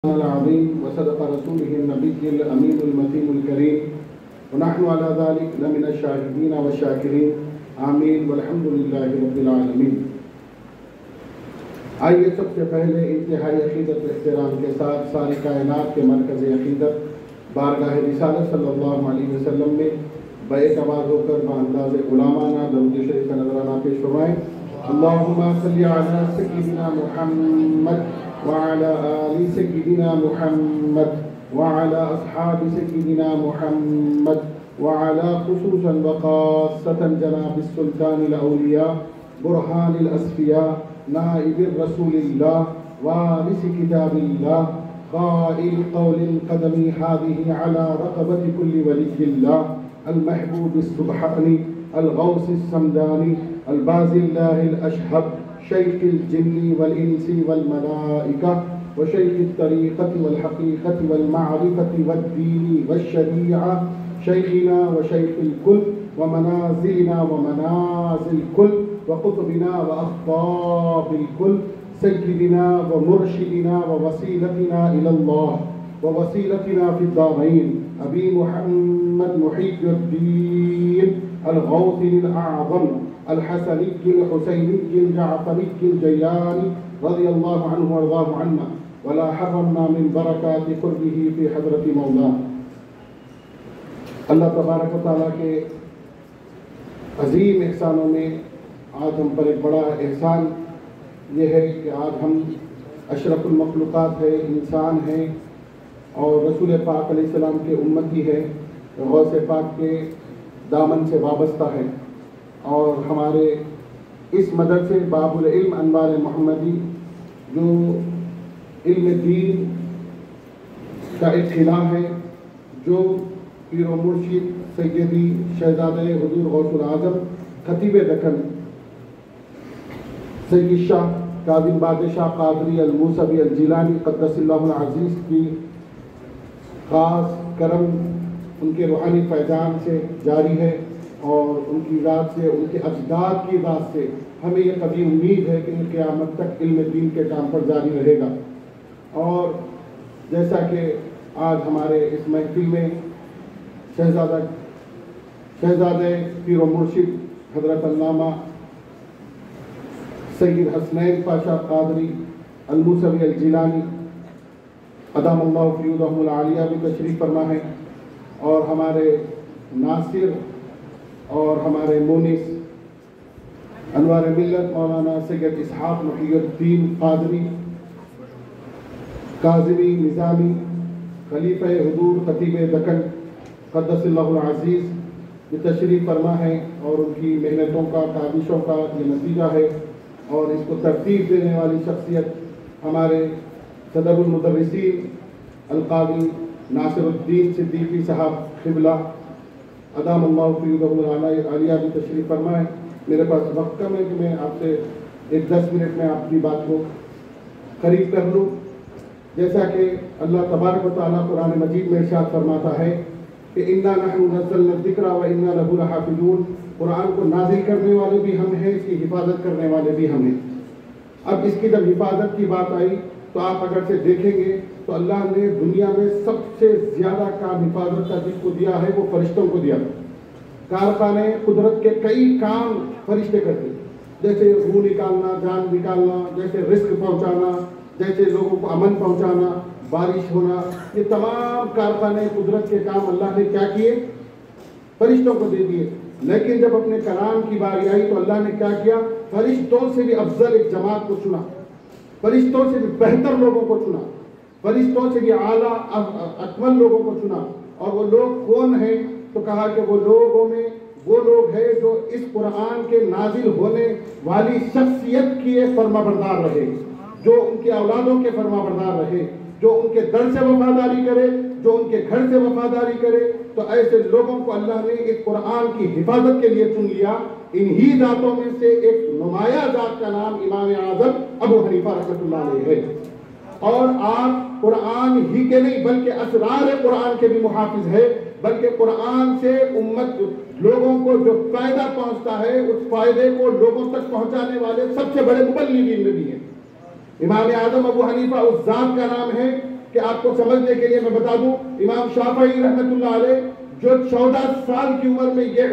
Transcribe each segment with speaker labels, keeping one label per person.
Speaker 1: العظيم وصدق رسوله النبي الأمين المتين الكريم ونحن على ذلك لمن الشاهدين والشاكرين آمین والحمد للہ رب العالمین۔ آئیے سب سے پہلے انتہائی عقیدت و احترام کے ساتھ ساری کائنات کے مرکز عقیدت بارگاہ رسالت صلی اللہ علیہ وسلم میں بیک آواز ہو کر بانداز علامانہ درود شریف کا نذرانہ پیش فرمائیں۔ اللہم صلی علی سیدنا محمد وعلى آل سيدنا محمد وعلى أصحاب سيدنا محمد وعلى خصوصا وخاصة جناب السلطان الأولياء برهان الأصفياء نائب الرسول الله وارث كتاب الله قائل قول قدمي هذه على رقبة كل ولي الله المحبوب السبحاني الغوث السمداني البازي الله الأشهب شيخ الجن والإنس والملائكة وشيخ الطريقة والحقيقة والمعرفة والدين والشريعة شيخنا وشيخ الكل ومنازلنا ومنازل الكل وقطبنا وأخطاب الكل سيدنا ومرشدنا ووسيلتنا إلى الله ووسيلتنا في الدارين أبي محمد محي الدين الغوث الأعظم الحسني الحسيني الجعفري الجيلاني رضي الله عنه وارضاه عنا ولا حرمنا من بركات قربه في حضرة مولانا۔ اللہ تبارک و تعالیٰ کے عظیم احسانوں میں آج ہم پر ایک بڑا احسان یہ ہے کہ آج ہم اشرف المخلوقات ہے، انسان ہیں اور رسول پاک علیہ السلام کے امتی ہے، غوث پاک کے دامن سے وابستہ ہے، اور ہمارے اس مدرسے باب العلم انوار محمدی جو علم دین کا ایک قلعہ ہے، جو پیر و مرشد سیدی شہزادہ حضور غوث العظم خطیب دکن سید شاہ کاظم بادشاہ قادری الموسوی الجیلانی قدس اللہ العزیز کی خاص کرم ان کے روحانی فیضان سے جاری ہے، اور ان کی ذات سے، ان کے اجداد کی ذات سے ہمیں یہ قوی امید ہے کہ قیامت تک علم دین کے کام پر جاری رہے گا۔ اور جیسا کہ آج ہمارے اس محفل میں شہزادہ پیر و مرشد حضرت علامہ سید حسنین پاشا قادری الموسوی الجیلانی ادام اللہ فیودہم العالیہ بھی تشریف فرما ہے، اور ہمارے ناصر اور ہمارے مونس انوار ملت مولانا سید اسحاق محی الدین قادری کاظمی نظامی خلیفہ حضور خطیب دکن قدس اللہ العزیز یہ تشریف فرما ہے، اور ان کی محنتوں کا، کاوشوں کا یہ نتیجہ ہے، اور اس کو ترتیب دینے والی شخصیت ہمارے صدر المدرسین القاضی ناصر الدین صدیقی صاحب قبلہ ادام اللہ فیودہم العالیہ بھی تشریف فرمائے۔ میرے پاس وقت کم ہے کہ میں آپ سے 10 منٹ میں آپ کی بات کو قریب کر لوں۔ جیسا کہ اللہ تبارک و تعالیٰ قرآن مجید میں ارشاد فرماتا ہے کہ اِنَّا نَحْنُ نَزَّلْنَا الذِّكْرَ وَإِنَّا لَهُ لَحَافِظُونَ، قرآن کو نازل کرنے والے بھی ہم ہیں، اس کی حفاظت کرنے والے بھی ہم ہیں۔ اب اس کی جب حفاظت کی بات آئی تو آپ اگر سے دیکھیں گے تو اللہ نے دنیا میں سب سے زیادہ کام حفاظت کا جس کو دیا ہے وہ فرشتوں کو دیا۔ کارخانے قدرت کے کئی کام فرشتے کرتے، جیسے روح نکالنا، جان نکالنا، جیسے رزق پہنچانا، جیسے لوگوں کو امن پہنچانا، بارش ہونا، یہ تمام کارخانے قدرت کے کام اللہ نے کیا کیے؟ فرشتوں کو دے دیے۔ لیکن جب اپنے کلام کی باری آئی تو اللہ نے کیا کیا؟ فرشتوں سے بھی افضل ایک جماعت کو چنا، فرشتوں سے بھی بہتر لوگوں کو چنا، فرشتوں سے بھی اعلیٰ اکمل لوگوں کو چنا۔ اور وہ لوگ کون ہیں؟ تو کہا کہ وہ لوگوں میں وہ لوگ ہیں جو اس قرآن کے نازل ہونے والی شخصیت کی فرما بردار رہے، جو ان کے اولادوں کے فرما بردار رہے، جو ان کے در سے وفاداری کرے، جو ان کے گھر سے وفاداری کرے۔ تو ایسے لوگوں کو اللہ نے اس قرآن کی حفاظت کے لیے چن لیا۔ انہی ذاتوں میں سے ایک نمایاں ذات کا نام امام اعظم ابو حنیفہ رحمۃ اللہ علیہ ہے، اور آپ قرآن ہی کے نہیں بلکہ اسرار قرآن کے بھی محافظ ہے، بلکہ قرآن سے امت لوگوں کو جو فائدہ پہنچتا ہے اس فائدے کو لوگوں تک پہنچانے والے سب سے بڑے مبلغین میں بھی ہیں۔ امام اعظم ابو حنیفہ اس ذات کا نام ہے کہ آپ کو سمجھنے کے لیے میں بتا دوں، امام شافعی رحمۃ اللہ علیہ جو 14 سال کی عمر میں یہ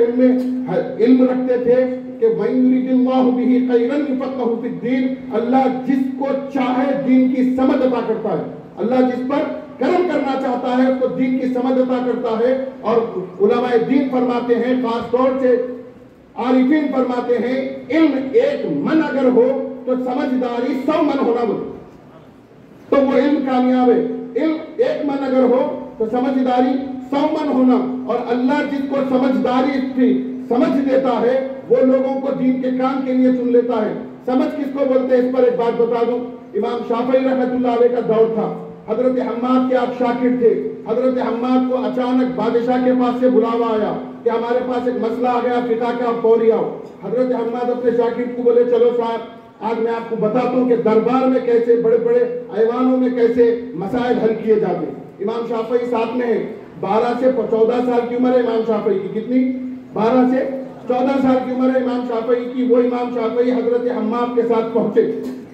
Speaker 1: علم رکھتے تھے کہ وَإِن يُرِدِ اللَّهُ بِهِ خَيْرًا يُفَقِّهْهُ فِي الدِّينِ، اللہ جس کو چاہے دین کی سمجھ عطا کرتا ہے، اللہ جس پر کرم کرنا چاہتا ہے اس کو دین کی سمجھ عطا کرتا ہے۔ اور علماء دین فرماتے ہیں، خاص طور سے عارفین فرماتے ہیں، علم 1 من اگر ہو تو سمجھداری 100 من ہونا بولے تو وہ علم کامیاب ہے۔ علم 1 من اگر ہو تو سمجھداری 100 من ہونا، اور اللہ جس کو سمجھداری کی سمجھ دیتا ہے وہ لوگوں کو دین کے کام کے لیے چن لیتا ہے۔ سمجھ کس کو بولتے ہیں اس پر ایک بات بتا دوں۔ امام شافعی رحمۃ اللہ علیہ کا دور تھا، حضرت حماد کے آپ شاگرد تھے، حضرت حماد کو اچانک بادشاہ کے پاس سے بلاوا آیا کہ ہمارے پاس ایک مسئلہ آ گیا فقہ کا، آپ فوری آؤ۔ حضرت حماد اپنے شاگرد کو بولے چلو صاحب آج میں آپ کو بتاتا ہوں کہ دربار میں کیسے بڑے بڑے ایوانوں میں کیسے مسائل حل کیے جاتے ہیں۔ امام شافعی ساتھ میں ہیں، 12 سے 14 سال کی عمر ہے امام شافعی کی، کتنی؟ 12 سے 14 سال کی عمر ہے امام شافعی کی۔ وہ امام شافعی حضرت حماد کے ساتھ پہنچے،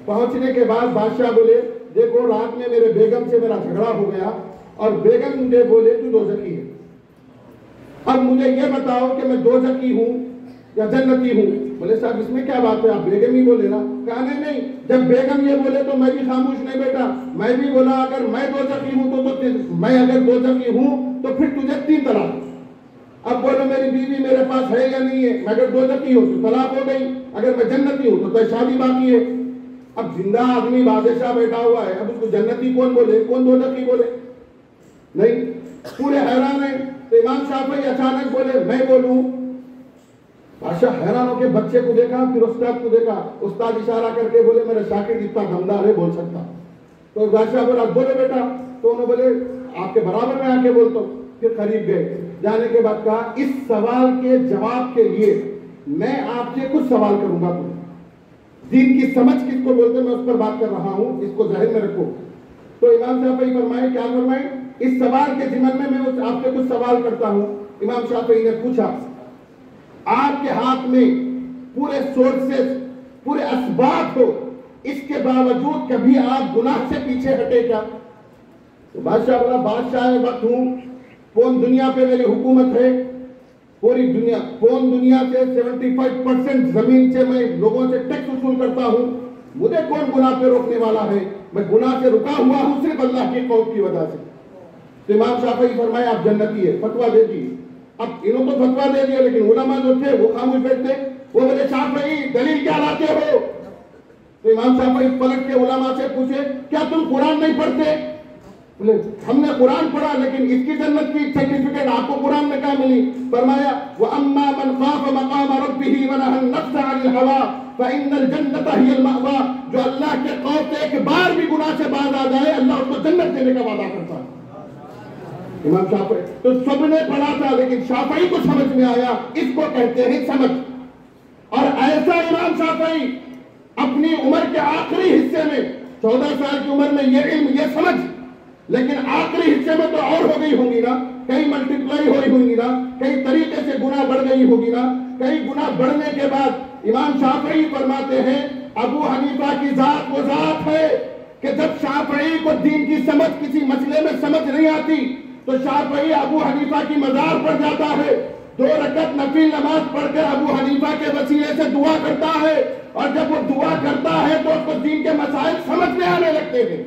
Speaker 1: پہنچنے کے بعد بادشاہ بولے دیکھو رات میں میرے بیگم سے میرا جھگڑا ہو گیا اور بیگم مجھے بولے تو دوزخی ہے، اب مجھے یہ بتاؤ کہ میں دوزخی ہوں یا جنتی ہوں؟ بولے صاحب اس میں کیا بات ہے، آپ بیگم ہی بولے نا۔ کہا نہیں، جب بیگم یہ بولے تو میں بھی خاموش نہیں بیٹا، میں بھی بولا اگر میں دوزخی ہوں تو میں اگر دوزخی ہوں تو پھر تجھے 3 طلاق۔ اب بولو میری بیوی میرے پاس ہے یا نہیں ہے، میں اگر دوزخی ہوں تو طلاق ہو گئی، اگر میں جنتی ہوں تو شادی باقی ہے۔ اب زندہ آدمی بادشاہ بیٹھا ہوا ہے، اب اس کو جنتی کون بولے کون دوزخی بولے؟ نہیں، پورے حیران ہیں۔ تو امام شافعی اچانک بولے میں بولوں؟ بادشاہ حیران ہو کے بچے کو دیکھا، پھر استاد کو دیکھا، استاد اشارہ کر کے بولے میرا شاگرد اتنا دمدار ہے بول سکتا۔ تو بادشاہ بولا بولے بیٹا، تو انہوں بولے آپ کے برابر میں آ کے بولتا ہوں۔ پھر قریب گئے، جانے کے بعد کہا اس سوال کے جواب کے لیے میں آپ سے کچھ سوال کروں گا، دین کی سمجھ کس کو بولتے ہیں میں اس پر بات کر رہا ہوں، اس کو ذہن میں رکھو۔ تو امام شافعی فرمائے کیا فرمائے؟ اس سوال کے ضمن میں آپ سے کچھ سوال کرتا ہوں۔ امام شافعی نے پوچھا آپ کے ہاتھ میں پورے سورسز پورے اسباب ہو، اس کے باوجود کبھی آپ گناہ سے پیچھے ہٹے کیا؟ تو بادشاہ بولا بادشاہ وقت ہوں، پون دنیا پہ میری حکومت ہے، پوری دنیا پون دنیا سے 75% زمین سے میں لوگوں سے ٹیکس وصول کرتا ہوں، مجھے کون گناہ پہ روکنے والا ہے؟ میں گناہ سے رکا ہوا ہوں صرف اللہ کے خوف کی وجہ سے۔ تو امام شافعی فرمایا آپ جنتی ہے، فتویٰ دے دیے۔ اب انہوں تو فتویٰ دے دیا لیکن علماء جو تھے وہ خاموش بیٹھتے، وہ بولے شافعی دلیل کیا لاتے ہو؟ تو امام شافعی پلٹ کے علماء سے پوچھے کیا تم قرآن نہیں پڑھتے؟ بولے ہم نے قرآن پڑھا لیکن اس کی جنت کی سرٹیفکیٹ آپ کو قرآن میں کیا ملی؟ فرمایا وَأَمَّا مَنْ خَافَ مَقَامَ رَبِّهِ وَنَهَى النَّفْسَ عَنِ الْهَوَىٰ فَإِنَّ الْجَنَّةَ هِيَ الْمَأْوَىٰ، جو اللہ کے خوف سے ایک بار بھی گناہ سے باز آ جائے اللہ اس کو جنت دینے کا وعدہ کرتا ہے۔ امام شافعی تو سب نے پڑھا تھا لیکن شافعی کو سمجھ میں آیا، اس کو کہتے ہیں سمجھ۔ اور ایسا امام شافعی اپنی عمر کے آخری حصے میں 14 سال کی عمر میں یہ علم یہ سمجھ، لیکن آخری حصے میں تو اور ہو گئی ہوں گی نا، کئی ملٹیپلائی ہوئی ہوں گی نا، کئی طریقے سے گناہ بڑھ گئی ہوگی نا۔ کئی گناہ بڑھنے کے بعد امام شافعی فرماتے ہیں ابو حنیفہ کی ذات وہ ذات ہے کہ جب شافعی کو دین کی سمجھ کسی مسئلے میں سمجھ نہیں آتی تو شافعی ابو حنیفہ کی مزار پر جاتا ہے، 2 رکعت نفل نماز پڑھ کر ابو حنیفہ کے وسیلے سے دعا کرتا ہے، اور جب وہ دعا کرتا ہے تو اس کو دین کے مسائل سمجھ میں آنے لگتے ہیں۔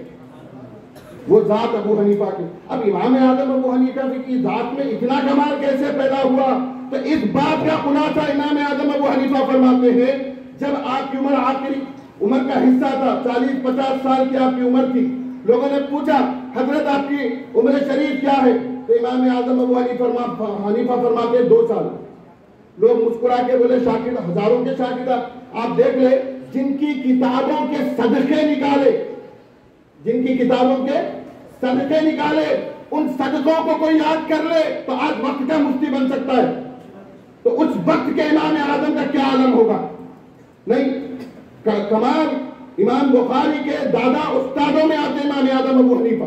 Speaker 1: وہ ذات ابو حنیفہ کی۔ اب امام اعظم ابو حنیفہ کی ذات میں اتنا کمال کیسے پیدا ہوا؟ تو اس بات کا خلاصہ امام اعظم ابو حنیفہ فرماتے ہیں جب آپ کی عمر آخری عمر کا حصہ تھا، 40-50 سال کی آپ کی عمر تھی، لوگوں نے پوچھا حضرت آپ کی عمر شریف کیا ہے؟ تو امام اعظم ابو حنیفہ فرماتے 2 سال۔ لوگ مسکرا کے بولے شاگرد ہزاروں کے شاگرد آپ دیکھ لے جن کی کتابوں کے صدقے نکالے، جن کی کتابوں کے صدقے نکالے، ان صدقوں کو کوئی یاد کر لے تو آج وقت کا مفتی بن سکتا ہے، تو اس وقت کے امام اعظم کا کیا عالم ہوگا؟ نہیں، کمال امام بخاری کے دادا استادوں میں آتے امام اعظم ابو حنیفہ۔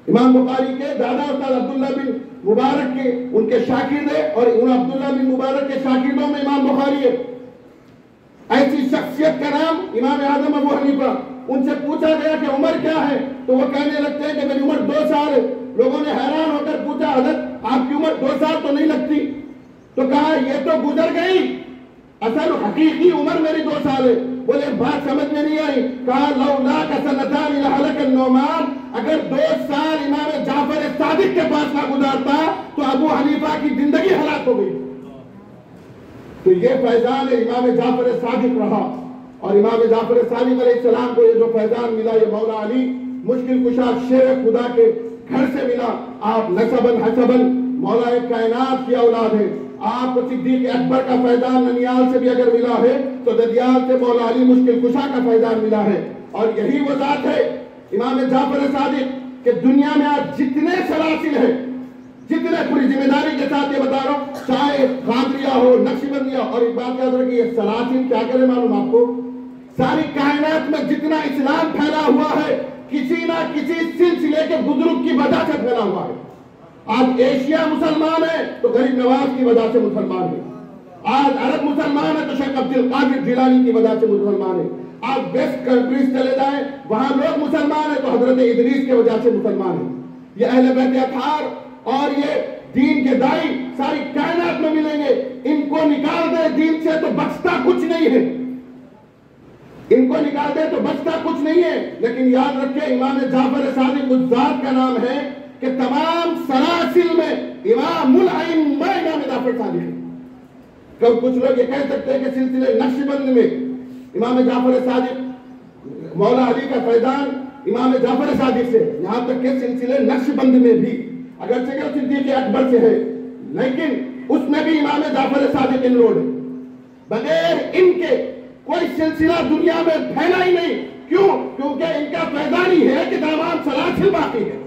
Speaker 1: امام بخاری کے دادا استاد عبداللہ بن مبارک کے ان کے شاگرد ہے، اور ان عبداللہ بن مبارک کے شاگردوں میں امام بخاری ہے۔ ایسی شخصیت کا نام امام اعظم ابو حنیفہ۔ ان سے پوچھا گیا کہ عمر کیا ہے تو وہ کہنے لگتے ہیں کہ میری عمر 2 سال ہے۔ لوگوں نے حیران ہو کر پوچھا حضرت آپ کی عمر 2 سال تو نہیں لگتی؟ تو کہا یہ تو گزر گئی، اصل حقیقی عمر میری 2 سال ہے۔ بولے بات سمجھ میں نہیں آئی؟ کہا لولا سنتان لہلک النعمان، اگر 2 سال امام جعفر صادق کے پاس نہ گزارتا تو ابو حنیفہ کی زندگی ہلاک ہو گئی۔ تو یہ فیضان امام جعفر صادق رہا، اور امام جعفر صادق علیہ السلام کو یہ جو فیضان ملا یہ مولا علی مشکل کشا شیر خدا کے گھر سے ملا۔ آپ نسباً حسباً مولا کائنات کی اولاد ہیں۔ آپ کو صدیق اکبر کا فیضان ننیال سے بھی اگر ملا ہے تو ددیال سے مولا علی مشکل کشا کا فیضان ملا ہے، اور یہی وہ ذات ہے امام جعفر صادق کہ دنیا میں آج جتنے سلاسل ہیں، جتنے پوری ذمہ داری کے ساتھ یہ بتا رہا ہوں، چاہے قادریہ ہو، نقشبندیہ، اور ایک بات یاد رکھیے یہ سلاسل کیا کرے معلوم آپ کو؟ ساری کائنات میں جتنا اسلام پھیلا ہوا ہے کسی نہ کسی سلسلے کے بزرگ کی وجہ سے پھیلا ہوا ہے۔ آج ایشیا مسلمان ہے تو غریب نواز کی وجہ سے مسلمان ہے، آج عرب مسلمان ہے تو شیخ عبد القادر جیلانی کی وجہ سے مسلمان ہے، آج ویسٹ کنٹریز چلے جائیں وہاں لوگ مسلمان ہیں تو حضرت ادریس کی وجہ سے مسلمان ہیں۔ یہ اہل بیت اطہار اور یہ دین کے دائی ساری کائنات میں ملیں گے، ان کو نکال دے دین سے تو بچتا کچھ نہیں ہے، ان کو نکال دے تو بچتا کچھ نہیں ہے۔ لیکن یاد رکھیں امام جعفر صادق اس ذات کا نام ہے کہ تمام سلاسل میں امام الائمہ امام جعفر صادق ہے۔ کچھ لوگ یہ کہہ سکتے ہیں کہ سلسلے نقشبند میں امام جعفر صادق مولا علی کا فیضان امام جعفر صادق سے، یہاں تک کہ سلسلے نقشبند میں بھی اگرچہ کہ صدیق اکبر سے ہے لیکن اس میں بھی امام جعفر صادق انرولڈ ہے۔ بغیر ان کے کوئی سلسلہ دنیا میں پھیلا ہی نہیں۔ کیوں؟ کیونکہ ان کا فیضان ہی ہے کہ تمام سلاسل باقی ہے۔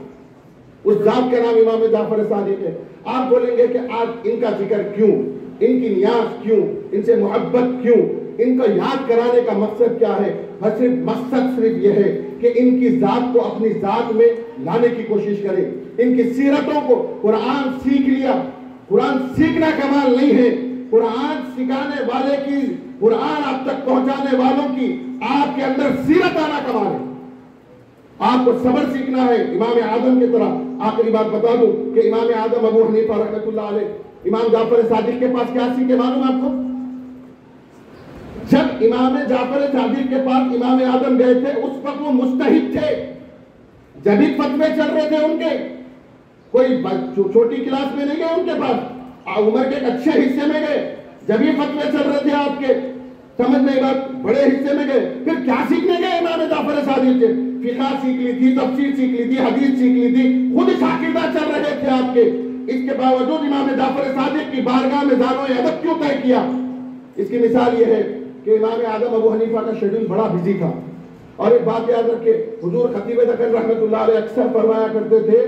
Speaker 1: اس ذات کا نام امام جعفر صادق ہے۔ آپ بولیں گے کہ آج ان کا ذکر کیوں، ان کی نیاز کیوں، ان سے محبت کیوں، ان کو یاد کرانے کا مقصد کیا ہے؟ مقصد صرف یہ ہے کہ ان کی ذات کو اپنی ذات میں لانے کی کوشش کریں، ان کی سیرتوں کو۔ قرآن سیکھ لیا، قرآن سیکھنا کمال نہیں ہے، قرآن سکھانے والے کی، قرآن آپ تک پہنچانے والوں کی آپ کے اندر سیرت آنا کمال ہے۔ آپ کو صبر سیکھنا ہے امام اعظم کی طرح۔ آخری بات بتا دوں کہ امام اعظم ابو حنیفہ رحمۃ اللہ علیہ امام جعفر صادق کے پاس کیا سیکھے معلوم آپ کو؟ جب امام جعفر صادق کے پاس امام اعظم گئے تھے اس وقت وہ مجتہد تھے، جدید فتوے چل رہے تھے ان کے، کوئی چھوٹی کلاس میں نہیں گئے ان کے پاس، عمر کے ایک اچھے حصے میں گئے، جدید فتوے چل رہے تھے آپ کے، سمجھ نہیں بات، بڑے حصے میں گئے۔ پھر کیا سیکھنے گئے امام جعفر صادق سے؟ فقہ سیکھ لی تھی، تفسیر سیکھ لی تھی، حدیث سیکھ لی تھی، خود شاگردہ چل رہے تھے آپ کے۔ اس کے باوجود امام جعفر صادق کی بارگاہ میں دانو ادب کیوں طے کیا؟ اس کی مثال یہ ہے کہ امام اعظم ابو حنیفہ کا شیڈول بڑا بزی تھا، اور ایک بات یاد رکھے حضور خطیب دکن رحمۃ اللہ علیہ اکثر فرمایا کرتے تھے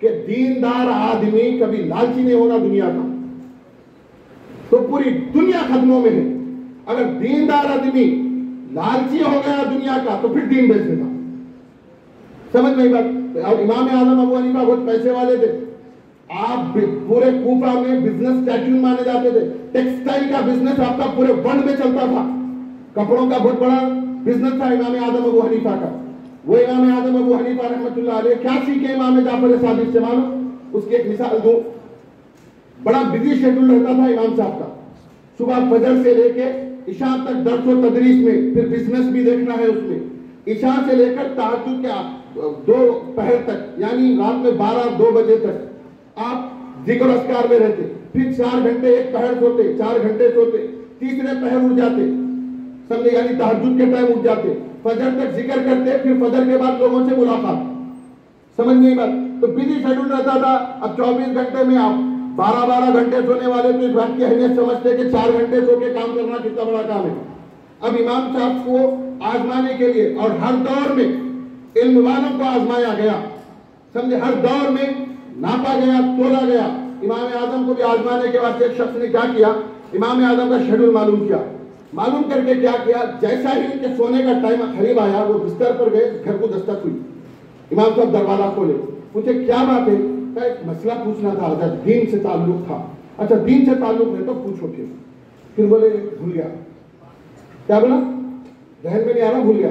Speaker 1: کہ دیندار آدمی کبھی لالچی نہیں ہونا دنیا کا، تو پوری دنیا خدموں میں ہے، اگر دیندار آدمی لالچی ہو گیا دنیا کا تو پھر دین بیچ دیتا۔ سمجھ نہیں بات؟ اور امام اعظم ابو حنیفہ بہت پیسے والے تھے، آپ پورے کوفہ میں بزنس ٹائکون مانے جاتے تھے، ٹیکسٹائل کا بزنس آپ کا پورے ورلڈ میں چلتا تھا، کپڑوں کا بہت بڑا بزنس تھا امام اعظم ابو حنیفہ کا۔ وہ امام اعظم ابو حنیفہ رحمۃ اللہ علیہ کیا سیکھے امام جعفر صادق سے معلوم؟ اس کی ایک مثال دوں، بڑا بزی شیڈول رہتا تھا امام صاحب کا، صبح فجر سے لے کے عشاء تک درس و تدریس میں، پھر بزنس بھی دیکھنا ہے اس میں، عشاء سے لے کر تہجد کے 2 پہر تک، یعنی رات میں 12-2 بجے تک آپ ذکر و اذکار میں رہتے، پھر 4 گھنٹے ایک پہر سوتے، 4 گھنٹے سوتے، تیسرے پہر اٹھ جاتے، سمجھے یعنی تہجد کے ٹائم اٹھ جاتے، فجر تک ذکر کرتے، پھر فجر کے بعد لوگوں سے ملاقات، سمجھ نہیں بات؟ تو بزی شیڈول رہتا تھا۔ اب 24 گھنٹے میں آپ 12 گھنٹے سونے والے تو اس بات کی اہمیت سمجھتے کہ 4 گھنٹے سو کے کام کرنا کتنا بڑا کام ہے۔ اب امام صاحب کو آزمانے کے لیے، اور ہر دور میں علم والوں کو آزمایا گیا، سمجھے ہر دور میں ناپا گیا، تولا گیا۔ امام اعظم کو بھی آزمانے کے واسطے ایک شخص نے کیا کیا، امام اعظم کا شیڈول معلوم کیا، معلوم کر کے کیا کیا، جیسا ہی ان کے سونے کا ٹائم قریب آیا وہ بستر پر گئے، گھر کو دستک ہوئی، امام صاحب دروازہ کھولے، پوچھے کیا بات ہے؟ کہا ایک مسئلہ پوچھنا تھا حضرت، دین سے تعلق تھا۔ اچھا دین سے تعلق ہے تو پوچھو۔ پھر بولے بھول گیا۔ کیا بولا؟ ذہن میں نہیں آ رہا، بھول گیا۔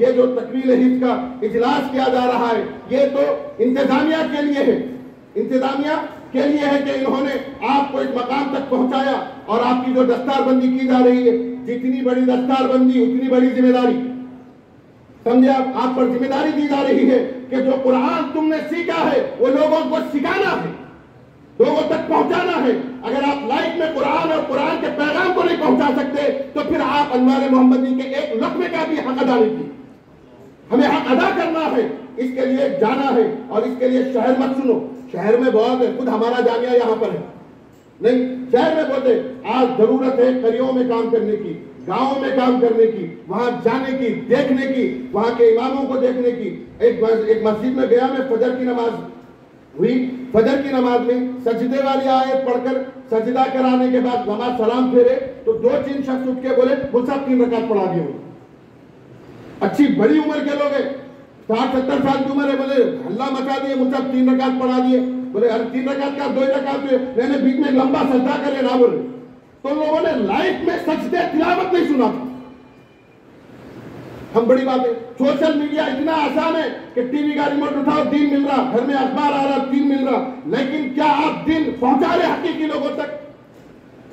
Speaker 1: یہ جو تکمیل حفظ کا اجلاس کیا جا رہا ہے یہ تو انتظامیہ کے لیے ہے، انتظامیہ کے لیے ہے کہ انہوں نے آپ کو اس مقام تک پہنچایا، اور آپ کی جو دستار بندی کی جا رہی ہے، جتنی بڑی دستار بندی اتنی بڑی ذمہ داری، سمجھے آپ پر ذمہ داری دی جا رہی ہے کہ جو قرآن تم نے سیکھا ہے وہ لوگوں کو سکھانا ہے، لوگوں تک پہنچانا ہے۔ اگر آپ لائف میں قرآن اور قرآن کے پیغام کو نہیں پہنچا سکتے تو پھر آپ انوار محمدی کے ایک لقمے کا بھی حق ادا نہیں کی۔ ہمیں حق ادا کرنا ہے، اس کے لیے جانا ہے، اور اس کے لیے شہر مت سنو، شہر میں بہت ہے، خود ہمارا جامعہ یہاں پر ہے، نہیں شہر میں بہت ہے۔ آج ضرورت ہے قریوں میں کام کرنے کی، گاؤں میں کام کرنے کی، وہاں جانے کی، دیکھنے کی، وہاں کے اماموں کو دیکھنے کی۔ ایک مسجد میں گیا میں، فجر کی نماز ہوئی، فجر کی نماز میں سجدے والی آیت پڑھ کر سجدہ کرانے کے بعد نماز سلام پھیرے تو 2-3 شخص اٹھ کے بولے مجھ سے 3 رکعت پڑھا دیے ہوئے، اچھی بڑی عمر کے لوگ ہیں، 60-70 سال کی عمر ہے، بولے ہلہ مچا دیے، مجھ سے 3 رکعت پڑھا دیے، بولے 3 رکعت کا 2 رکعت میں نے بیچ میں لمبا سجدہ کرے نہ بولے۔ تو لوگوں نے لائف میں سجدے تلاوت نہیں سنا تھا۔ ہم بڑی بات ہے، سوشل میڈیا اتنا آسان ہے کہ ٹی وی کا ریموٹ اٹھاؤ دین مل رہا، گھر میں اخبار آ رہا دین مل رہا، لیکن کیا آپ دین پہنچا رہے حقیقی لوگوں تک؟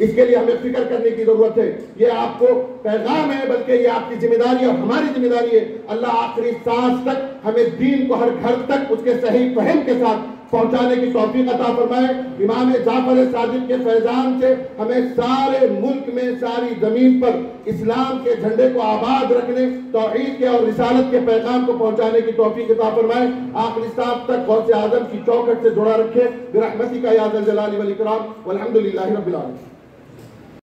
Speaker 1: اس کے لیے ہمیں فکر کرنے کی ضرورت ہے۔ یہ آپ کو پیغام ہے بلکہ یہ آپ کی ذمہ داری اور ہماری ذمہ داری ہے۔ اللہ آخری سانس تک ہمیں دین کو ہر گھر تک اس کے صحیح فہم کے ساتھ پہنچانے کی توفیق عطا فرمائے۔ امام جعفر صادق کے فیضان سے ہمیں سارے ملک میں، ساری زمین پر اسلام کے جھنڈے کو آباد رکھنے، توحید کے اور رسالت کے پیغام کو پہنچانے کی توفیق عطا فرمائے۔ آخری سانس تک غوث اعظم کی چوکھٹ سے جڑا رکھے برحمتک یا ذا الجلال والاکرام، والحمد للہ رب العالمین۔